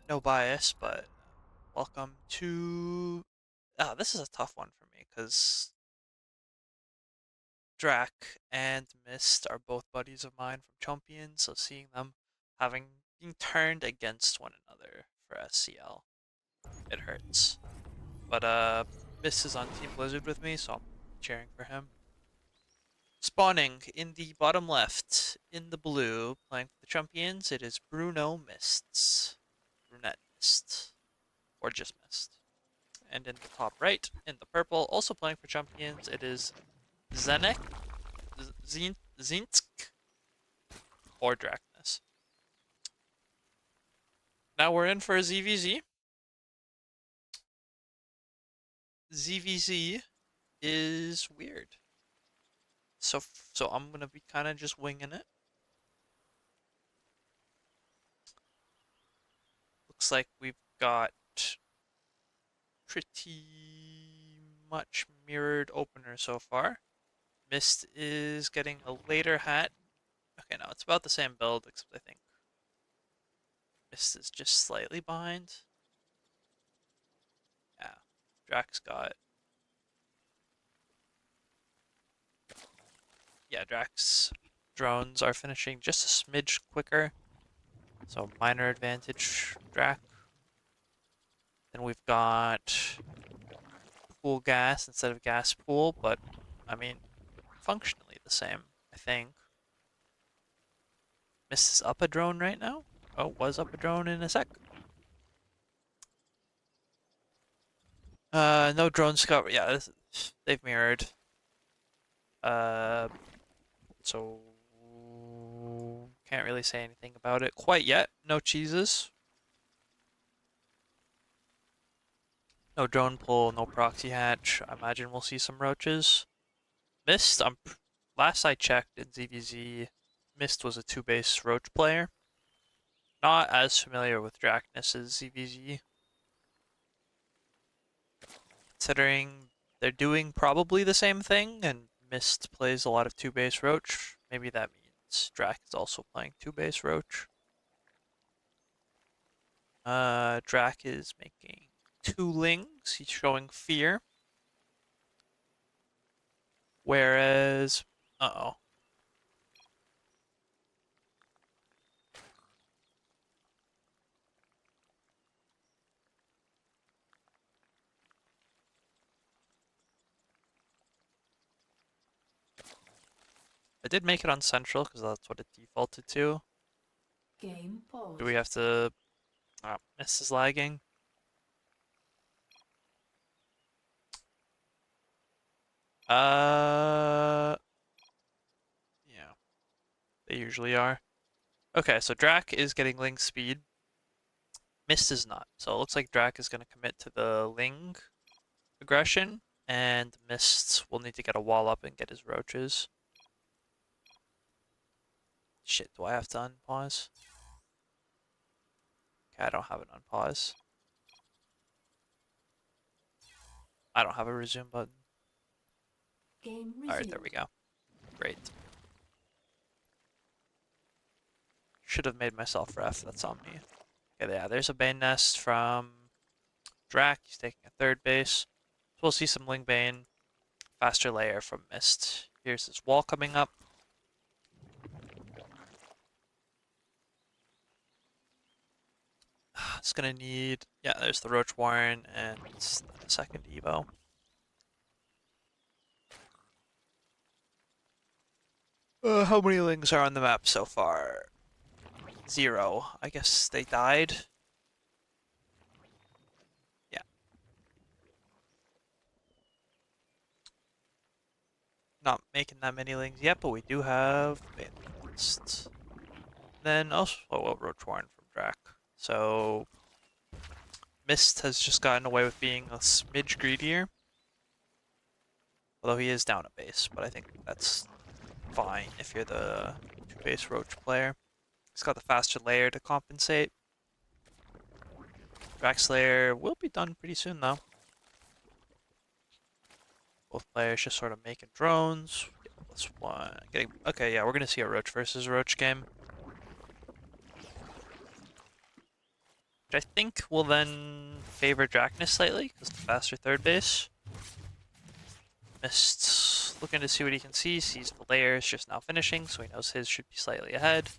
no bias, but welcome to. This is a tough one for me because Drak and Mist are both buddies of mine from Champions, so seeing them being turned against one another for SCL, it hurts. But Mist is on Team Blizzard with me, so I'm cheering for him. Spawning in the bottom left, in the blue, playing for the Champions, it is BrunetMist, or just Mist. And in the top right, in the purple, also playing for Champions, it is Zenek, Zinsk, or Draknas. Now we're in for a ZVZ. ZVZ is weird. So I'm gonna be kind of just winging it. Looks like we've got pretty much mirrored opener so far. Mist is getting a later hat. Okay, no, it's about the same build, except I think Mist is just slightly behind. Yeah, Drax got. Yeah, Drax drones are finishing just a smidge quicker, so minor advantage Drac. Then we've got pool gas instead of gas pool, but I mean, functionally the same, I think. Mist is up a drone right now. Oh, was up a drone in a sec. No drone scout. Yeah, they've mirrored. Uh, so can't really say anything about it quite yet. No cheeses. No drone pull, no proxy hatch. I imagine we'll see some roaches. Mist, last I checked in ZVZ, Mist was a two-base roach player. Not as familiar with Draknas as ZVZ, considering they're doing probably the same thing, and Mist plays a lot of two-base roach. Maybe that means Drak is also playing two-base roach. Drak is making two lings. He's showing fear. Whereas, uh-oh. I did make it on Central because that's what it defaulted to. Game Do we paused. have to... This is lagging. Uh, yeah, they usually are. Okay, so Drak is getting Ling speed. Mist is not. So it looks like Drak is going to commit to the Ling aggression, and Mist will need to get a wall up and get his roaches. Shit, do I have to unpause? Okay, I don't have it unpause. I don't have a resume button. Game Alright, there we resumed. go. Great. Should have made myself ref, that's on me. Okay, yeah, there's a Bane Nest from Drak. He's taking a third base. So we'll see some Ling Bane. Faster layer from Mist. Here's his wall coming up. It's gonna need, yeah, there's the Roach Warren and a second Evo. How many Lings are on the map so far? 0. I guess they died. Yeah, not making that many Lings yet, but we do have Advanced. Then also, Roach Warren from Drac. So Mist has just gotten away with being a smidge greedier. Although he is down a base, but I think that's fine if you're the two-base Roach player. He's got the faster layer to compensate. Drax layer will be done pretty soon though. Both players just sort of making drones. +1. Okay, yeah, we're gonna see a Roach versus Roach game. which I think will then favor Draknas slightly, because the faster third base. Mist looking to see what he can see, sees the layers just now finishing, so he knows his should be slightly ahead.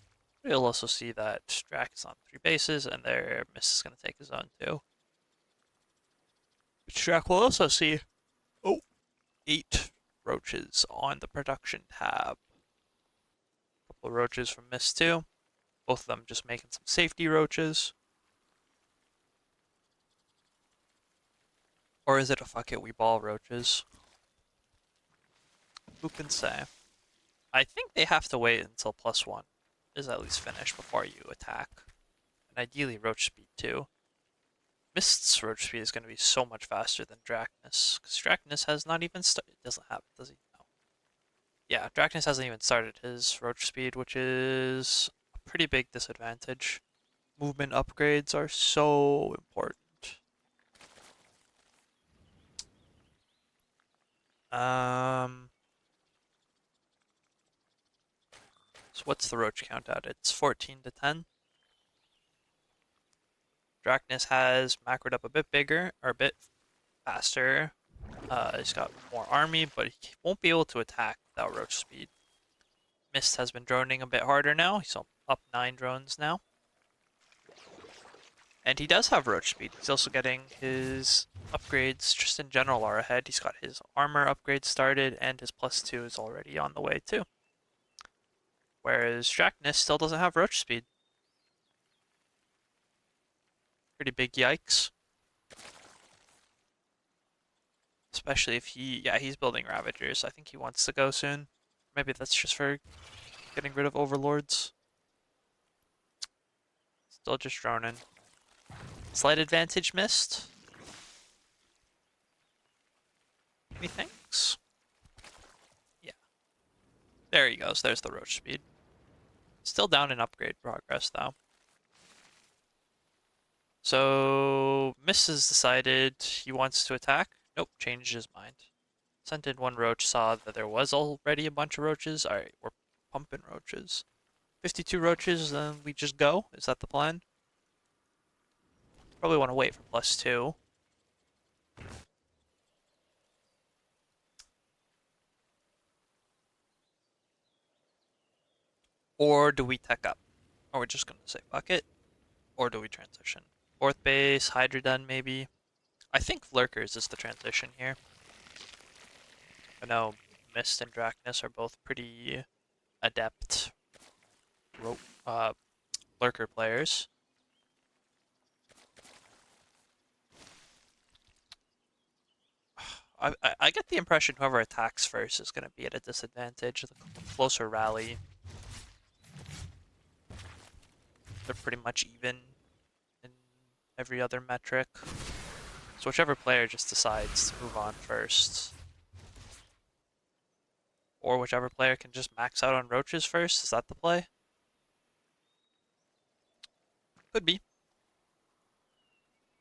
But he'll also see that Drak is on 3 bases, and there Mist is going to take his own too. Which Drak will also see, oh, 8 roaches on the production tab. A couple of roaches from Mist too. Both of them just making some safety roaches. Or is it a fuck it, we ball roaches? Who can say? I think they have to wait until +1 is at least finished before you attack. And ideally roach speed too. Mist's roach speed is going to be so much faster than Draknas, because Draknas has not even started. Doesn't have it, does he? No. Yeah, Draknas hasn't even started his roach speed, which is a pretty big disadvantage. Movement upgrades are so important. Um, so what's the roach count at? It's 14 to 10. Draknas has macroed up a bit bigger, or a bit faster. He's got more army, but he won't be able to attack without roach speed. Mist has been droning a bit harder now. He's up 9 drones now. And he does have roach speed. He's also getting his upgrades just in general are ahead. He's got his armor upgrade started, and his +2 is already on the way too. Whereas Draknas still doesn't have roach speed. Pretty big yikes. Especially if he's building Ravagers. I think he wants to go soon. Maybe that's just for getting rid of Overlords. Still just droning. Slight advantage missed. Methinks. Yeah. There he goes. There's the roach speed. Still down in upgrade progress, though. So, Miss has decided he wants to attack. Nope, changed his mind. Sent in 1 roach, saw that there was already a bunch of roaches. Alright, we're pumping roaches. 52 roaches, then we just go? Is that the plan? Probably want to wait for +2. Or do we tech up? Or we're just going to say fuck it? Or do we transition? 4th base, Hydrodon maybe? I think Lurkers is the transition here. I know Mist and Draknas are both pretty adept uh, Lurker players. I get the impression whoever attacks first is going to be at a disadvantage. The closer rally, they're pretty much even in every other metric. So whichever player just decides to move on first. Or whichever player can just max out on roaches first, is that the play? Could be.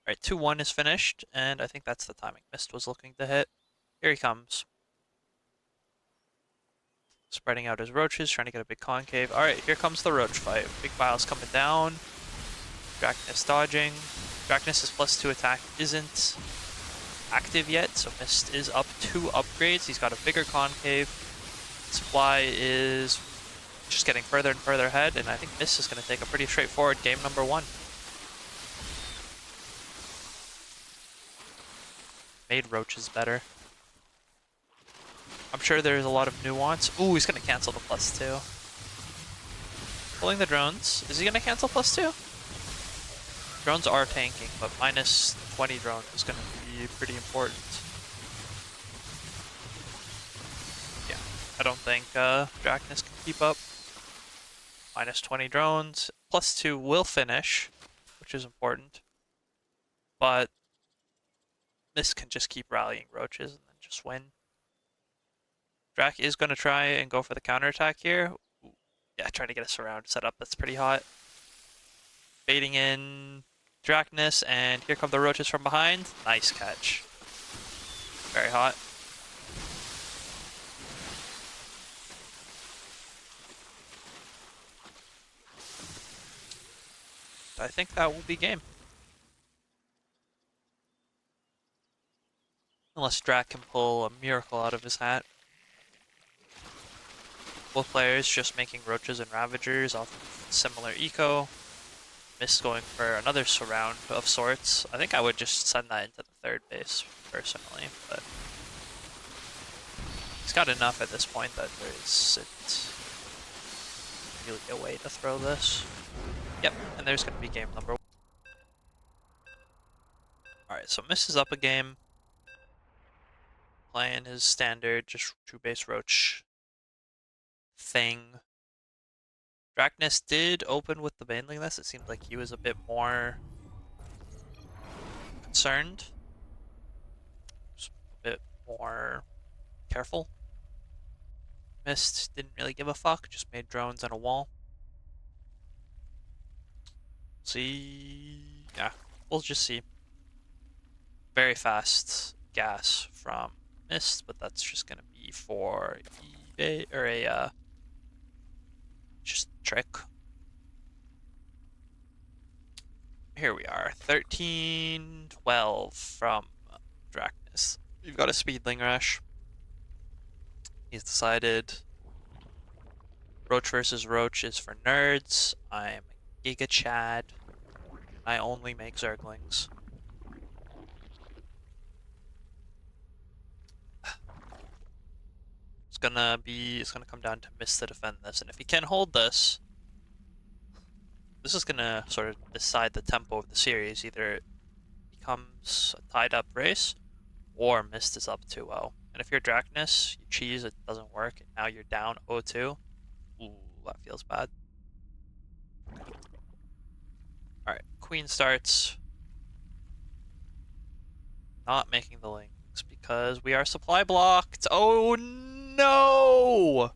Alright, 2-1 is finished, and I think that's the timing Mist was looking to hit. Here he comes. Spreading out his roaches, trying to get a big concave. Alright, here comes the roach fight. Big Bile's coming down. Draknas dodging. Draknas' +2 attack isn't active yet, so Mist is up 2 upgrades. He's got a bigger concave. Supply is just getting further and further ahead, and I think Mist is going to take a pretty straightforward game number 1. Made roaches better. I'm sure there's a lot of nuance. Ooh, he's going to cancel the +2. Pulling the drones. Is he going to cancel +2? Drones are tanking, but -20 drone is going to be pretty important. Yeah, I don't think Draknas can keep up. -20 drones. +2 will finish, which is important. But this can just keep rallying roaches and then just win. Drak is going to try and go for the counterattack here. Ooh, yeah, trying to get a surround set up. That's pretty hot. Baiting in Draknas, and here come the roaches from behind. Nice catch. Very hot. I think that will be game. Unless Drak can pull a miracle out of his hat. Both players just making Roaches and Ravagers off of similar eco. Mist going for another surround of sorts. I think I would just send that into the third base, personally, but he's got enough at this point that there isn't really a way to throw this. Yep, and there's going to be game number one. Alright, so Mist is up a game. Playing his standard, just 2-base Roach thing. Draknas did open with the Baneling this. It seemed like he was a bit more concerned. Just a bit more careful. Mist didn't really give a fuck, just made drones and a wall. See, yeah, we'll just see. Very fast gas from Mist, but that's just gonna be for eBay or a just trick. Here we are, 13-12 from Draknas. You've got a Speedling Rush. He's decided Roach versus Roach is for nerds. I'm Giga Chad. I only make Zerglings. It's gonna come down to Mist to defend this, and if he can hold this, this is gonna sort of decide the tempo of the series. Either it becomes a tied up race, or Mist is up 2-0. And if you're Draknas, you cheese, it doesn't work, and now you're down 0-2. Ooh, that feels bad. Alright, Queen starts. Not making the links because we are supply blocked. Oh no!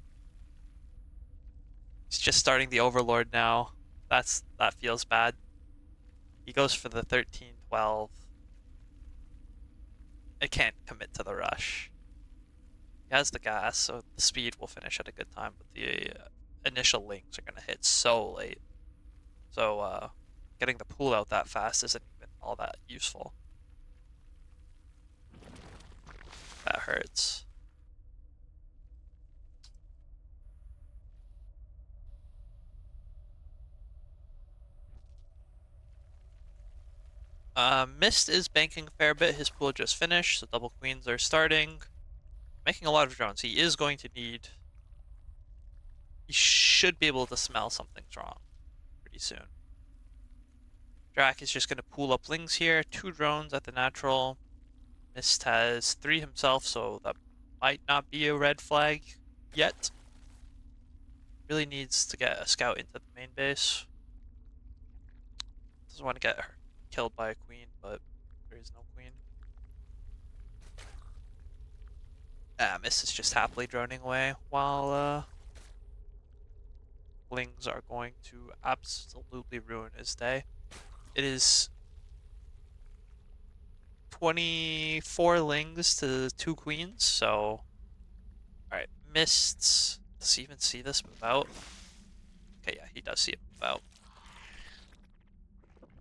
He's just starting the Overlord now. That feels bad. He goes for the 13-12. I can't commit to the rush. He has the gas, so the speed will finish at a good time, but the initial links are gonna hit so late. So getting the pool out that fast isn't even all that useful. That hurts. Mist is banking a fair bit. His pool just finished, so double queens are starting. Making a lot of drones. He is going to need... He should be able to smell something's wrong pretty soon. Drak is just going to pool up lings here. 2 drones at the natural. Mist has 3 himself, so that might not be a red flag yet. Really needs to get a scout into the main base. Doesn't want to get killed by a queen, but there is no queen. Mist is just happily droning away while lings are going to absolutely ruin his day. It is 24 lings to 2 queens, so... Alright, Mists. Does he even see this move out? Okay, yeah, he does see it move out.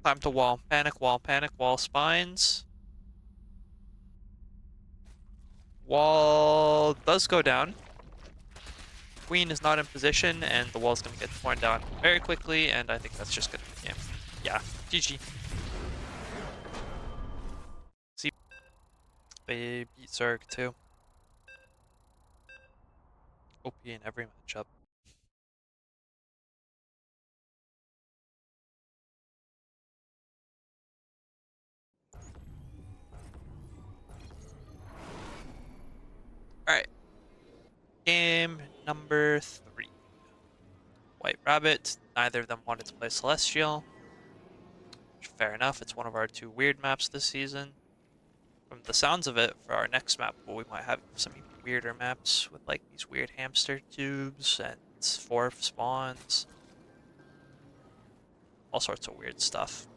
Time to wall. Panic wall spines. Wall does go down. Queen is not in position, and the wall's going to get torn down very quickly, and I think that's just going to be game. Yeah, GG. See, they beat Zerg too. OP in every matchup. Alright. Game number 3. White Rabbit. Neither of them wanted to play Celestial. Fair enough, it's one of our 2 weird maps this season. From the sounds of it, for our next map, well, we might have some even weirder maps with like these weird hamster tubes and 4 spawns. All sorts of weird stuff.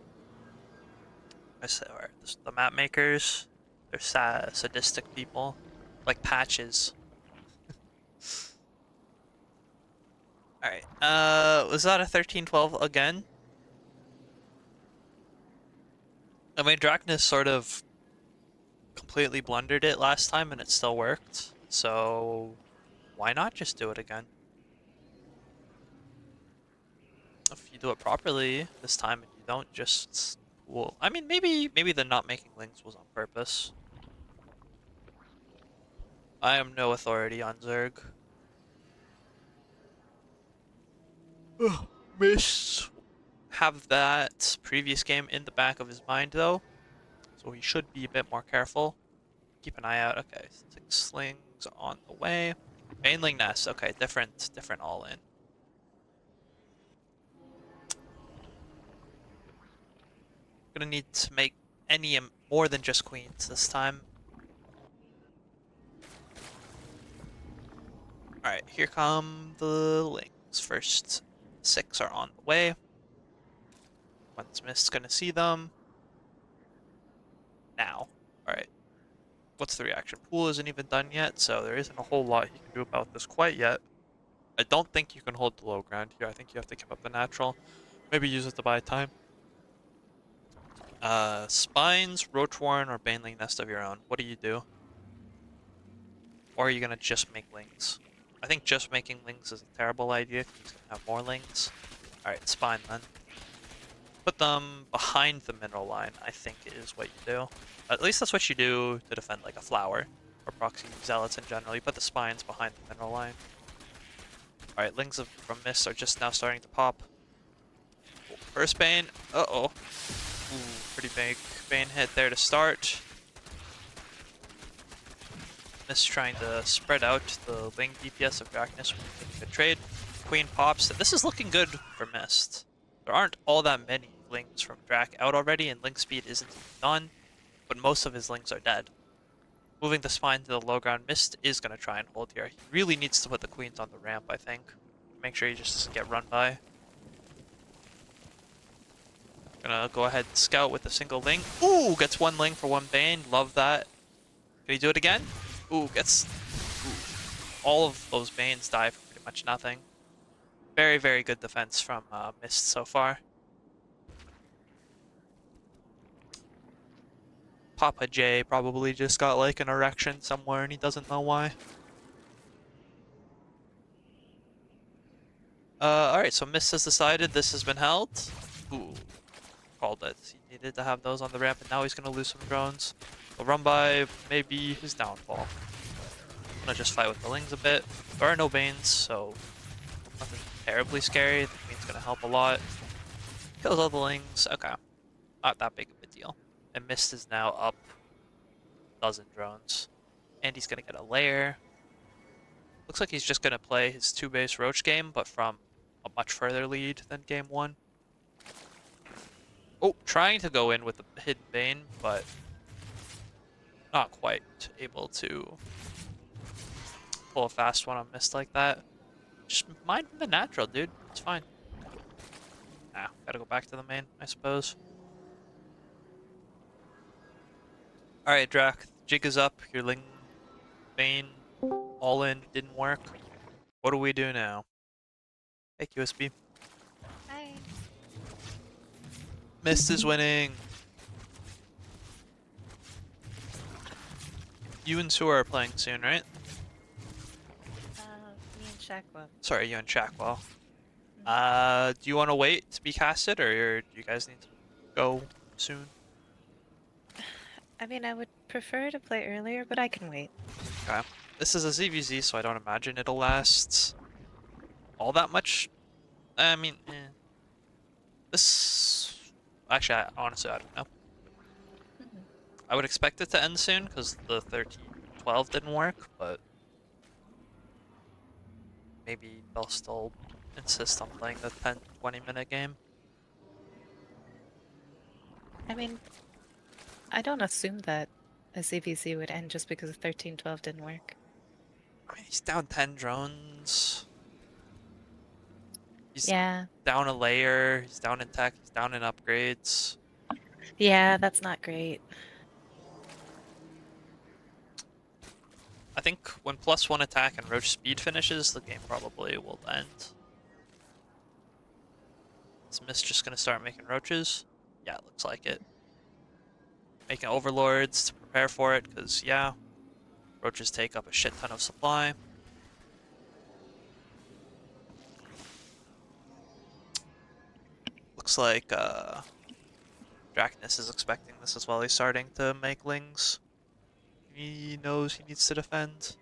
I said, alright, the map makers, they're sadistic people. Like patches. Alright, was that a 13-12 again? I mean, Draknas sort of completely blundered it last time and it still worked. So why not just do it again? If you do it properly this time and you don't just pool. I mean, maybe the not making links was on purpose. I am no authority on Zerg. Miss have that previous game in the back of his mind though, so he should be a bit more careful. Keep an eye out. Okay, 6 slings on the way. Baneling nest. Okay, different all in. Gonna need to make any more than just queens this time. All right, here come the lings. First 6 are on the way. BrunetMist's gonna see them now. All right, what's the reaction? Pool isn't even done yet, so there isn't a whole lot he can do about this quite yet. I don't think you can hold the low ground here. I think you have to keep up the natural. Maybe use it to buy time. Spines, Roachwarren, or Baneling Nest of your own. What do you do? Or are you gonna just make lings? I think just making lings is a terrible idea because he's gonna have more lings. Alright, Spine then. Put them behind the mineral line, I think is what you do. At least that's what you do to defend like a flower. Or proxy zealots in general. You put the spines behind the mineral line. Alright, lings from Mist are just now starting to pop. First Bane. Uh-oh. Ooh, pretty big Bane hit there to start. Mist trying to spread out the Ling DPS of Draknas when making a good trade. Queen pops. This is looking good for Mist. There aren't all that many Lings from Drak out already, and Ling speed isn't even done, but most of his Lings are dead. Moving the spine to the low ground, Mist is going to try and hold here. He really needs to put the queens on the ramp, I think. Make sure he just doesn't get run by. Gonna go ahead and scout with a single Ling. Ooh, gets 1 Ling for 1 Bane. Love that. Can he do it again? Ooh, gets... Ooh. All of those Banes die for pretty much nothing. Very, very good defense from Mist so far. Papa J probably just got like an erection somewhere and he doesn't know why. Alright, so Mist has decided this has been held. Ooh, called it. He needed to have those on the ramp and now he's gonna lose some drones. The run by may be his downfall. I'm gonna just fight with the Lings a bit. There are no Banes, so nothing terribly scary. The Queen's gonna help a lot. Kills all the Lings. Okay. Not that big of a deal. And Mist is now up a dozen drones. And he's gonna get a lair. Looks like he's just gonna play his 2-base Roach game, but from a much further lead than game 1. Oh, trying to go in with the hidden Bane, but not quite able to pull a fast one on Mist like that. Just mind the natural, dude. It's fine. Ah, gotta go back to the main, I suppose. Alright, Drak. Jig is up. Your Ling Bane all in didn't work. What do we do now? Hey, QSB. Hi. Mist is winning. You and Sue are playing soon, right? Me and Shaqua. Sorry, you and Shackwell. Do you want to wait to be casted, or do you guys need to go soon? I mean, I would prefer to play earlier, but I can wait. Okay. This is a ZVZ, so I don't imagine it'll last all that much. I mean, this... Actually, honestly, I don't know. Mhm. I would expect it to end soon, because the 13-12 didn't work, but... Maybe they'll still insist on playing the 10-20 minute game. I mean, I don't assume that a CVC would end just because 13-12 didn't work. I mean, he's down 10 drones. He's Yeah. down a layer, he's down in tech, he's down in upgrades. Yeah, that's not great. I think when +1 attack and Roach speed finishes, the game probably will end. Is Mist just gonna start making Roaches? Yeah, it looks like it. Making Overlords to prepare for it, because, yeah, roaches take up a shit ton of supply. Looks like Draknas is expecting this as well. He's starting to make lings. He knows he needs to defend.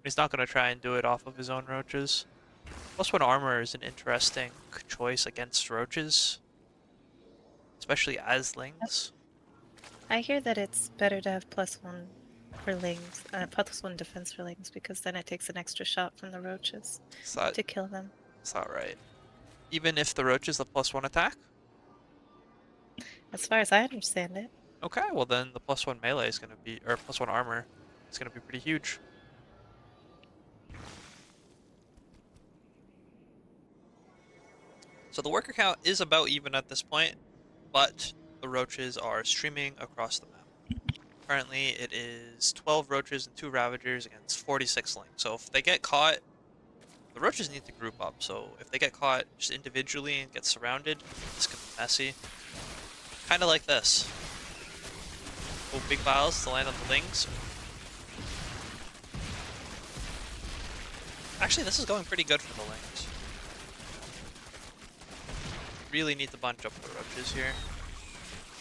He's not going to try and do it off of his own roaches. +1 armor is an interesting choice against roaches, especially as lings. I hear that it's better to have +1 for lings, +1 defense for lings, because then it takes an extra shot from the roaches to kill them. It's not right. Even if the roach is the +1 attack? As far as I understand it. Okay, well then the +1 melee is going to be, or +1 armor is going to be pretty huge. So the worker count is about even at this point, but the roaches are streaming across the map. Currently, it is 12 roaches and 2 ravagers against 46 lings. So if they get caught, the roaches need to group up. So if they get caught just individually and get surrounded, this could be messy. Kind of like this. Oh, big vials to land on the lings. Actually, this is going pretty good for the lings. Really need to bunch up the roaches here.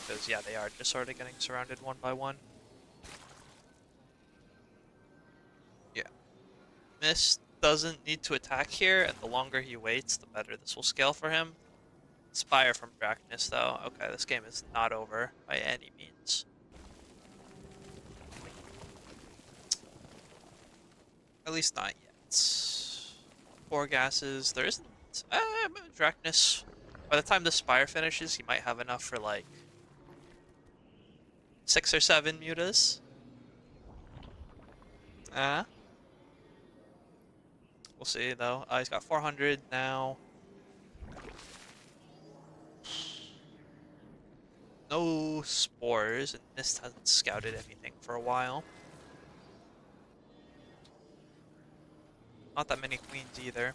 Because, yeah, they are just sort of getting surrounded one by one. Yeah. Mist doesn't need to attack here, and the longer he waits, the better this will scale for him. Spire from Draknas, though. Okay, this game is not over by any means. At least not yet. 4 gases. There isn't... Draknas. By the time the Spire finishes, he might have enough for, like, 6 or 7 mutas. We'll see, though. He's got 400 now. No spores, and Mist hasn't scouted anything for a while. Not that many queens either.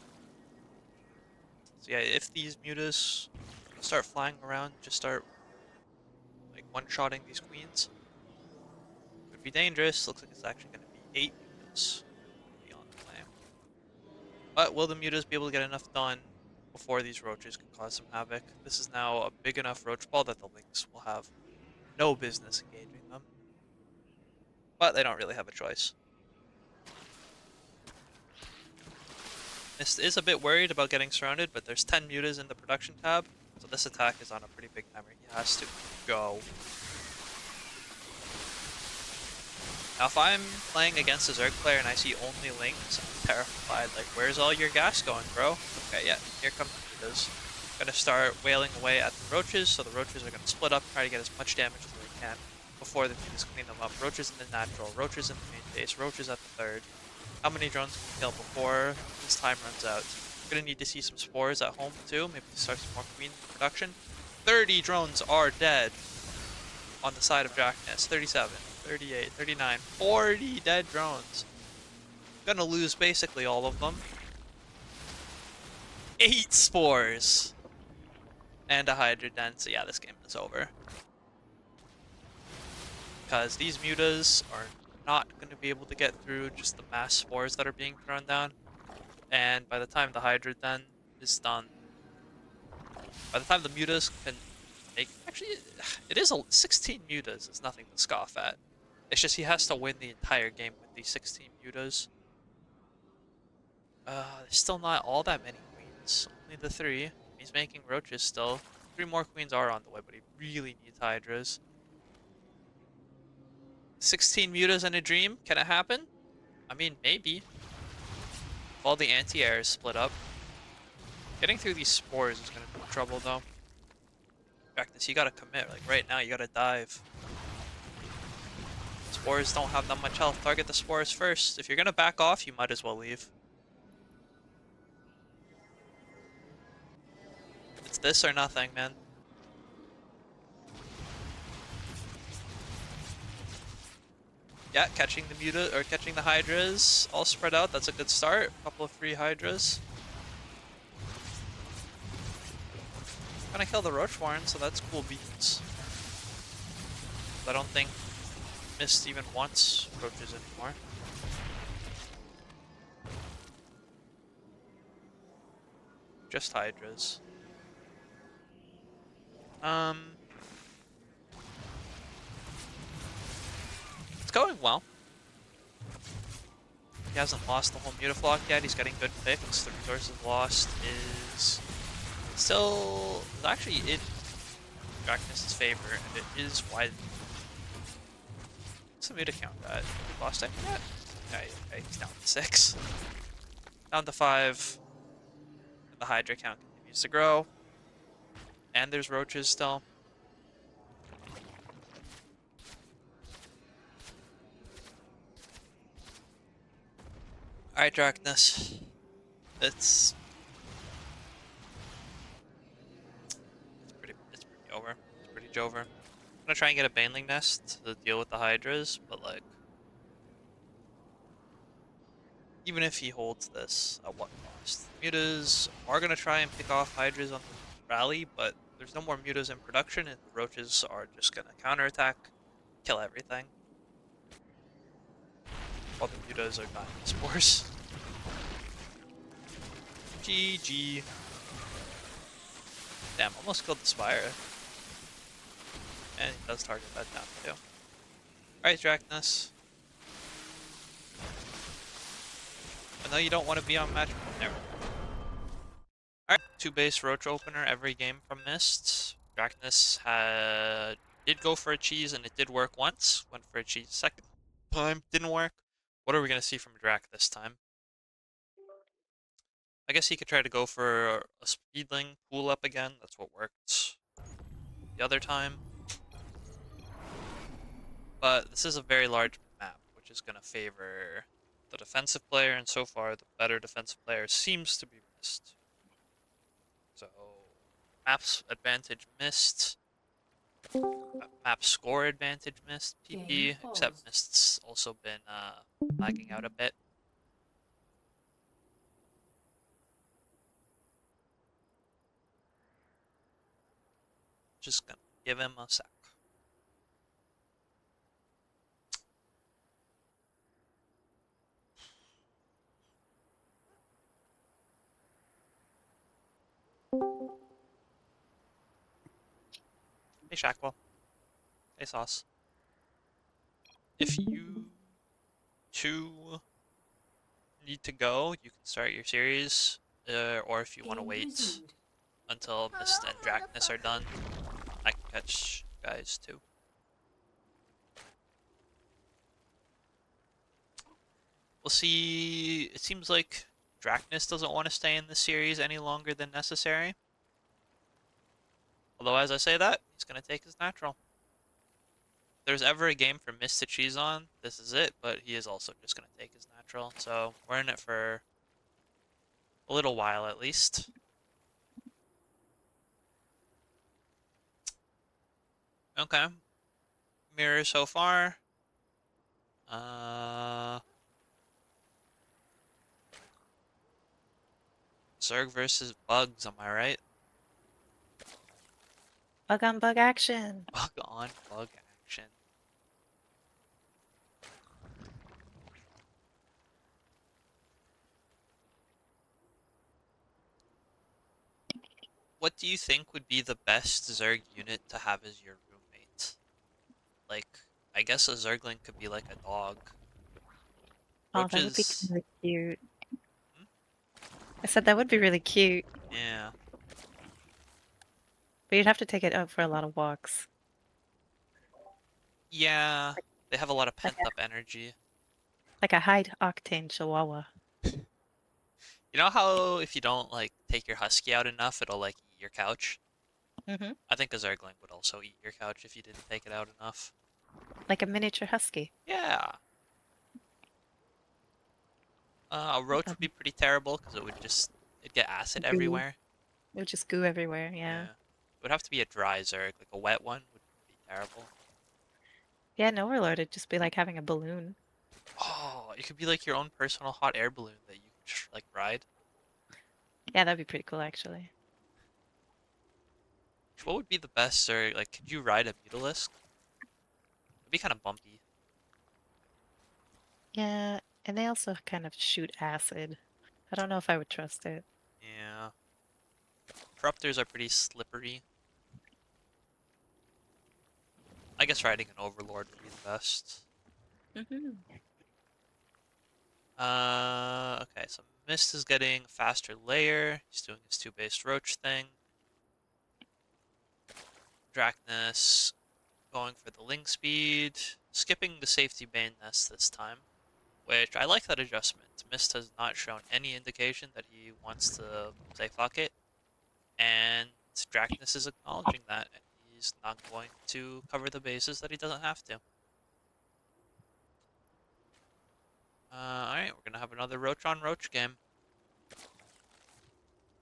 So yeah, if these mutas start flying around, just start like one-shotting these queens, could be dangerous. Looks like it's actually going to be 8 mutas beyond the flame. But will the mutas be able to get enough done before these roaches can cause some havoc? This is now a big enough roach ball that the lynx will have no business engaging them. But they don't really have a choice. Mist is a bit worried about getting surrounded, but there's 10 mutas in the production tab, so this attack is on a pretty big timer. He has to go. Now if I'm playing against a Zerg player and I see only lings, I'm terrified. Like, where's all your gas going, bro? Okay, yeah, here come the mutas. Gonna start wailing away at the roaches, so the roaches are gonna split up, try to get as much damage as they can before the mutas clean them up. Roaches in the natural, roaches in the main base, roaches at the third. How many drones can we kill before this time runs out? We're gonna need to see some spores at home too. Maybe start some more queen production. 30 drones are dead on the side of Draknas. 37, 38, 39, 40 dead drones. Gonna lose basically all of them. 8 spores. And a Hydra Den. So yeah, this game is over. Because these mutas are not going to be able to get through just the mass spores that are being thrown down. And by the time the Hydra Den is done, by the time the mutas can make... Actually, it is 16 mutas is nothing to scoff at. It's just he has to win the entire game with these 16 mutas. There's still not all that many queens. Only the 3. He's making roaches still. 3 more queens are on the way, but he really needs Hydras. 16 mutas in a dream? Can it happen? I mean, maybe. If all the anti-air is split up. Getting through these spores is going to be trouble, though. Draknas, you gotta commit. Like, right now, you gotta dive. Spores don't have that much health. Target the spores first. If you're gonna back off, you might as well leave. It's this or nothing, man. Yeah, catching the muta or catching the hydras all spread out. That's a good start. A couple of free hydras. Gonna kill the roach warren, so that's cool beans. I don't think Mist even wants roaches anymore. Just hydras. It's going well. He hasn't lost the whole Mutaflock yet. He's getting good picks. The resources lost is still actually in Draknas' favor, and it is wide. What's the Muta count at? Lost any yet? Yeah, he's down to 6. Down to 5. And the Hydra count continues to grow. And there's roaches still. Alright, Draknas. It's pretty over. It's pretty Jover. I'm gonna try and get a Baneling Nest to deal with the Hydras, but like even if he holds this, at what cost? Mutas are gonna try and pick off Hydras on the rally, but there's no more Mutas in production, and the Roaches are just gonna counterattack, kill everything. While the Mutas are dying to spores. GG. Damn, almost killed the Spire. And he does target that down too. Alright, Draknas. I know you don't want to be on match. There we go. Alright, 2-base Roach opener every game from Mist. Draknas did go for a cheese and it did work once. Went for a cheese second time, didn't work. What are we going to see from Drak this time? I guess he could try to go for a Speedling pull up again. That's what worked the other time. But this is a very large map, which is going to favor the defensive player, and so far the better defensive player seems to be Mist. So, maps advantage Mist. Map score advantage Mist, PP, except Mist's also been lagging out a bit. Just gonna give him a sec. Hey Shackwell. Hey Sauce. If you two need to go, you can start your series, or if you want to wait until Mist and Draknas are done, I can catch you guys too. We'll see. It seems like Draknas doesn't want to stay in the series any longer than necessary. Although, as I say that, he's going to take his natural. If there's ever a game for Mist to cheese on, this is it, but he is also just going to take his natural. So, we're in it for a little while at least. Okay. Mirror so far. Zerg versus Bugs, am I right? Bug on bug action. Bug on bug action. What do you think would be the best Zerg unit to have as your roommate? Like, I guess a Zergling could be like a dog. Oh, that would be Roaches. really cute. Hmm? I said that would be really cute. Yeah. But you'd have to take it out for a lot of walks. Yeah. They have a lot of Like pent up energy. a high octane chihuahua. You know how if you don't like take your husky out enough, it'll like eat your couch? Mm-hmm. I think a Zergling would also eat your couch if you didn't take it out enough. Like a miniature husky. Yeah. A roach would be pretty terrible because it'd get acid Goo. everywhere. It would just goo everywhere, yeah. It would have to be a dry Zerg, like a wet one would be terrible. Yeah, an overlord would just be like having a balloon. Oh, it could be like your own personal hot air balloon that you can just like ride. Yeah, that'd be pretty cool actually. What would be the best Zerg? Like, could you ride a Mutalisk? It'd be kind of bumpy. Yeah, and they also kind of shoot acid. I don't know if I would trust it. Yeah. Corruptors are pretty slippery. I guess riding an Overlord would be the best. Hmm. Okay, so Mist is getting a faster layer. He's doing his 2-based roach thing. Draknas going for the Ling speed, skipping the safety Bane nest this time, which I like that adjustment. Mist has not shown any indication that he wants to say fuck it, and Draknas is acknowledging that, and he's not going to cover the bases that he doesn't have to. Alright, we're gonna have another Roach on Roach game.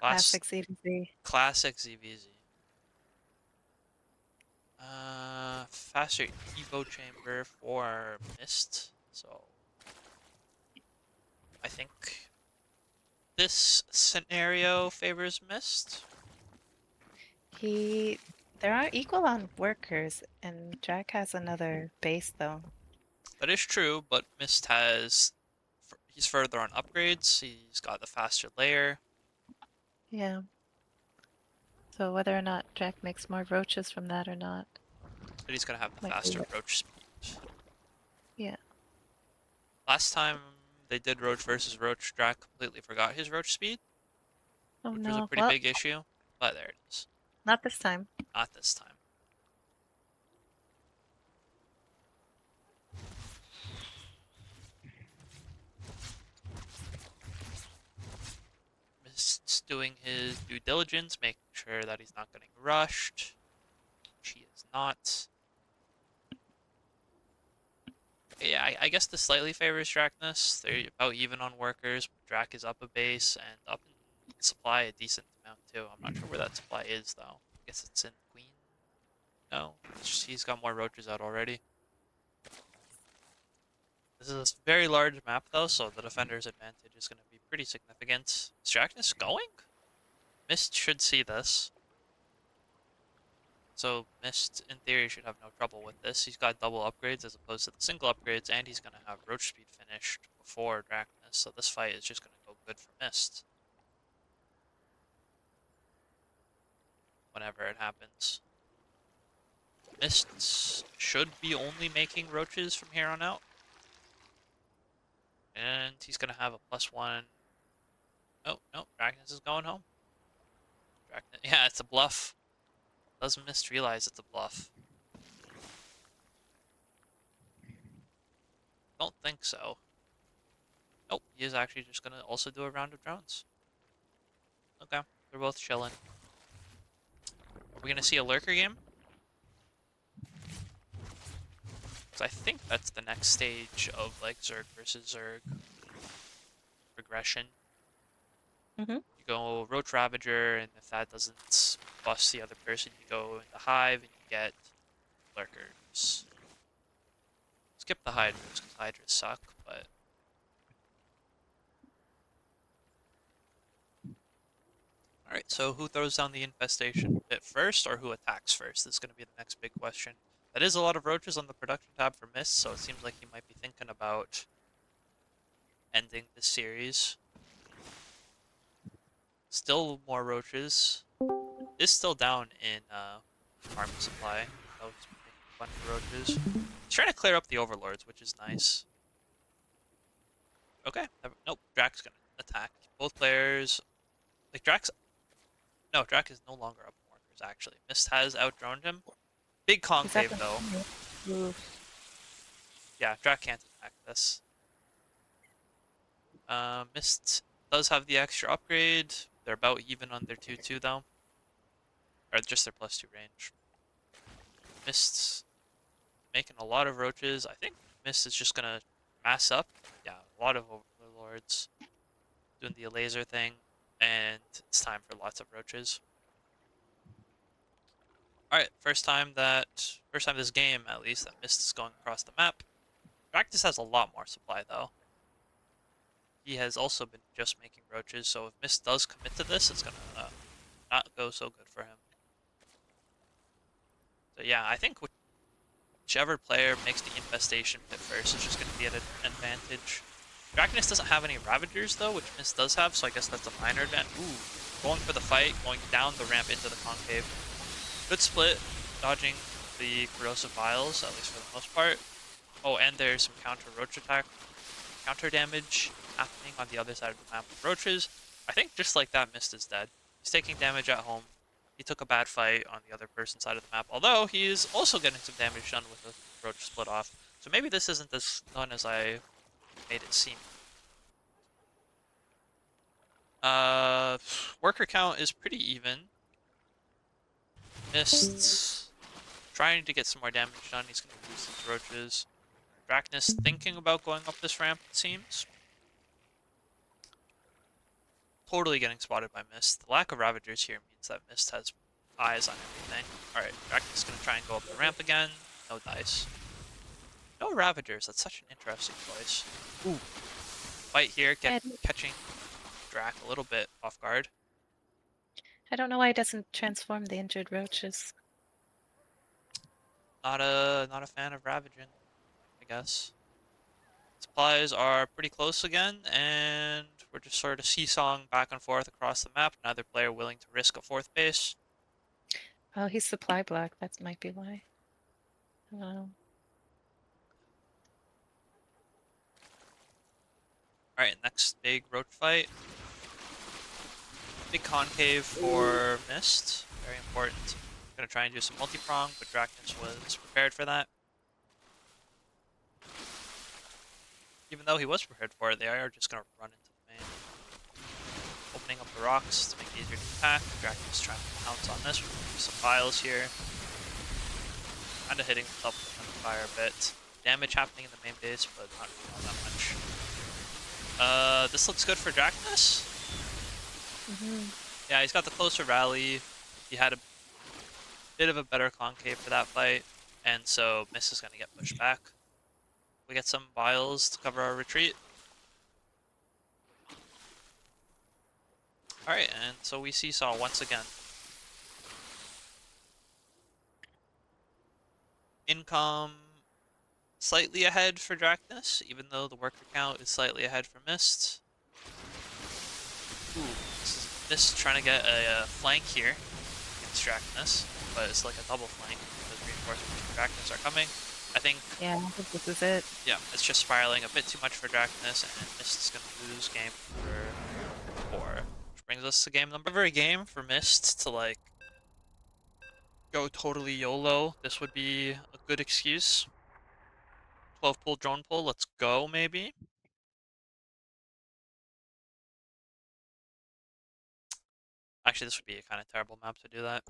Last Classic ZVZ. classic ZVZ. Faster Evo chamber for Mist. So I think this scenario favors Mist. There are equal on workers, and Jack has another base though. That is true, but Mist he's further on upgrades. He's got the faster layer. Yeah. So whether or not Jack makes more roaches from that or not, But he's gonna have the might be faster it. roach speed. Yeah. Last time they did roach versus roach, Drac completely forgot his roach speed, Oh which was a no. pretty Well, big issue. But there it is. not this time. Not this time. Mist's doing his due diligence, making sure that he's not getting rushed. She is not. Yeah, I guess this slightly favors Draknas. They're about even on workers. Drak is up a base and up in supply a decent amount too. I'm not sure where that supply is though. I guess it's in Queen. No, he's got more roaches out already. This is a very large map though, so the defender's advantage is going to be pretty significant. Is Draknas going? Mist should see this. So Mist, in theory, should have no trouble with this. He's got double upgrades as opposed to the single upgrades, and he's going to have Roach Speed finished before Draknas, so this fight is just going to go good for Mist. Whenever it happens. Mist should be only making Roaches from here on out. And he's going to have a +1. Oh, no, Draknas is going home. Yeah, it's a bluff. Does Mist realize it's a bluff? Don't think so. Nope, he is actually just gonna also do a round of drones. Okay, they're both chilling. Are we gonna see a lurker game? Because I think that's the next stage of like Zerg versus Zerg progression. Mm-hmm. You go Roach Ravager, and if that doesn't bust the other person, you go into Hive and you get lurkers. Skip the Hydras because Hydras suck, but alright, so who throws down the infestation bit first, or who attacks first? This is going to be the next big question. That is a lot of roaches on the production tab for Mist, so it seems like he might be thinking about ending this series. Still more roaches. Is still down in army supply. That was making a bunch of roaches. He's trying to clear up the overlords, which is nice. Okay, nope, Drak's gonna attack. Both players, like no, Drak is no longer up in workers, actually. Mist has outdroned him. Big Is that concave, though. the move? Yeah, Drak can't attack this. Mist does have the extra upgrade. They're about even on their 2-2, though. Or just their +2 range. Mist's making a lot of roaches. I think Mist is just gonna mass up. Yeah, a lot of overlords. Doing the laser thing. And it's time for lots of roaches. Alright, first time this game, at least, that Mist is going across the map. Practice has a lot more supply, though. He has also been just making roaches, so if Mist does commit to this, it's gonna not go so good for him. So yeah, I think whichever player makes the infestation pit first is just going to be at an advantage. Draknas doesn't have any Ravagers though, which Mist does have, so I guess that's a minor advantage. Ooh, going for the fight, going down the ramp into the concave. Good split, dodging the corrosive vials, at least for the most part. Oh, and there's some counter roach attack, counter damage happening on the other side of the map with roaches. I think just like that, Mist is dead. He's taking damage at home. He took a bad fight on the other person's side of the map, although he is also getting some damage done with the roach split off. So maybe this isn't as done as I made it seem. Worker count is pretty even. Mist trying to get some more damage done. He's going to lose these roaches. Draknas thinking about going up this ramp, it seems. Totally getting spotted by Mist. The lack of Ravagers here means that Mist has eyes on everything. Alright, Draknas is going to try and go up the ramp again. No dice. No Ravagers. That's such an interesting choice. Ooh. Fight here, catching Drak a little bit off guard. I don't know why it doesn't transform the injured roaches. Not a fan of Ravaging, I guess. Supplies are pretty close again, and we're just sort of seesawing back and forth across the map. Neither player willing to risk a fourth base. Oh, he's supply block. That might be why. I don't know. Alright, next big roach fight. Big concave for Mist. Very important. Gonna try and do some multi-prong, but Draknas was prepared for that. Even though he was prepared for it, they are just gonna run into the main. Opening up the rocks to make it easier to attack. Draknas trying to pounce on this. Some files here. Kinda hitting the top of the fire a bit. Damage happening in the main base, but not really all that much. This looks good for Draknas. Yeah, he's got the closer rally. He had a bit of a better concave for that fight, and so Mist is going to get pushed back. We get some vials to cover our retreat. Alright, and so we seesaw once again. Income slightly ahead for Draknas, even though the worker count is slightly ahead for Mist. Ooh, this is Mist trying to get a flank here against Draknas, but it's like a double flank because reinforcements from Draknas are coming. I think. Yeah, I think this is it. Yeah, it's just spiraling a bit too much for Draknas, and Mist's gonna lose game for 4. Which brings us to game number. Every game for Mist to like go totally YOLO. This would be a good excuse. 12 pull drone pull, let's go maybe. Actually, this would be a kind of terrible map to do that.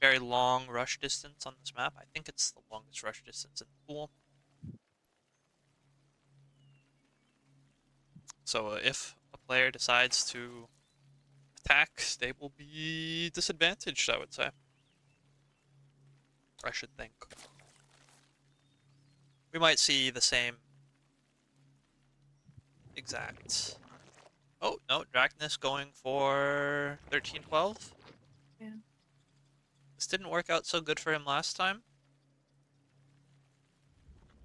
Very long rush distance on this map. I think it's the longest rush distance in the pool. So if a player decides to attack, they will be disadvantaged, I would say. I should think. We might see the same exact. Oh, no, Draknas going for 13-12. Yeah. This didn't work out so good for him last time.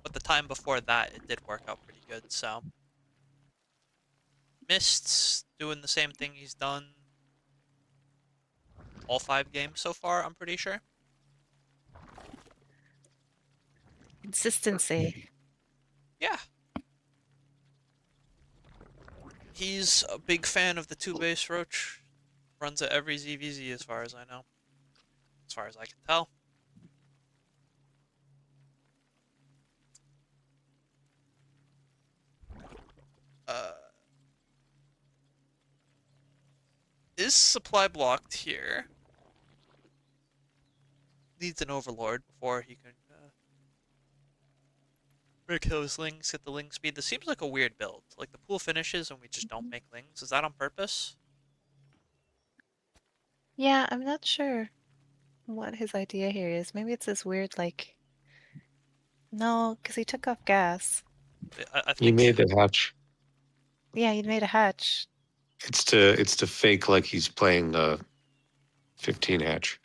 But the time before that, it did work out pretty good, so. Mist's doing the same thing he's done all 5 games so far, I'm pretty sure. Consistency. Yeah. He's a big fan of the 2-base roach. Runs it every ZVZ as far as I know. As far as I can tell. Is supply blocked here? Needs an overlord before he can break those lings, get the ling speed. This seems like a weird build. Like the pool finishes and we just don't make lings. Is that on purpose? Yeah, I'm not sure what his idea here is. Maybe it's this weird, like... No, because he took off gas. I He think made the hatch. Yeah, he made a hatch. It's to fake like he's playing the 15 hatch.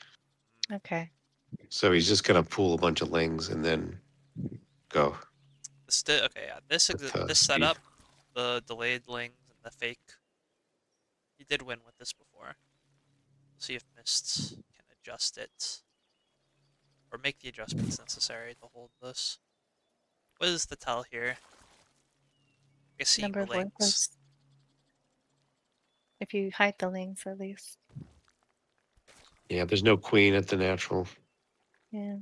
Okay. So he's just gonna pool a bunch of lings and then go Okay, yeah. This with this speed. setup, the delayed lings and the fake, he did win with this before. We'll see if Mist can adjust it or make the adjustments necessary to hold this. What is the tell here? I guess seeing Number the of lings. workers. If you hide the lings, at least. Yeah, there's no queen at the natural. Yeah.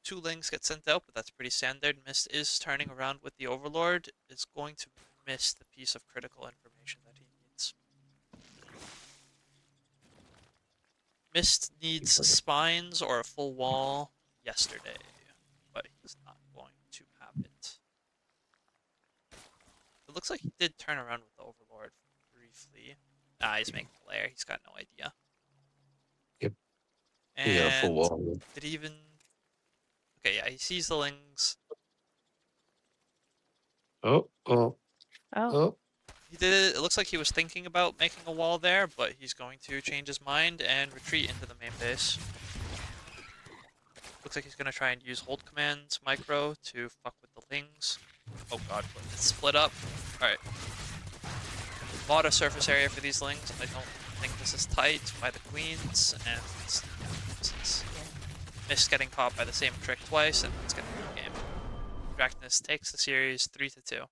2 lings get sent out, but that's pretty standard. Mist is turning around with the Overlord, is going to miss the piece of critical information that he needs. Mist needs spines or a full wall yesterday, but he's not going to have it. It looks like he did turn around with the Overlord briefly. Ah, he's making a lair. He's got no idea. Yep. He got a full And wall. did he even... Okay, yeah, he sees the lings. Oh, oh, Oh. oh. He did it. It looks like he was thinking about making a wall there, but he's going to change his mind and retreat into the main base. Looks like he's going to try and use hold commands micro to fuck with the lings. Oh god, but it's split up. Alright. A lot of surface area for these lings. I don't think this is tight by the queens, and it's Mist getting caught by the same trick twice, and it's going to be a game. Draknas takes the series 3-2.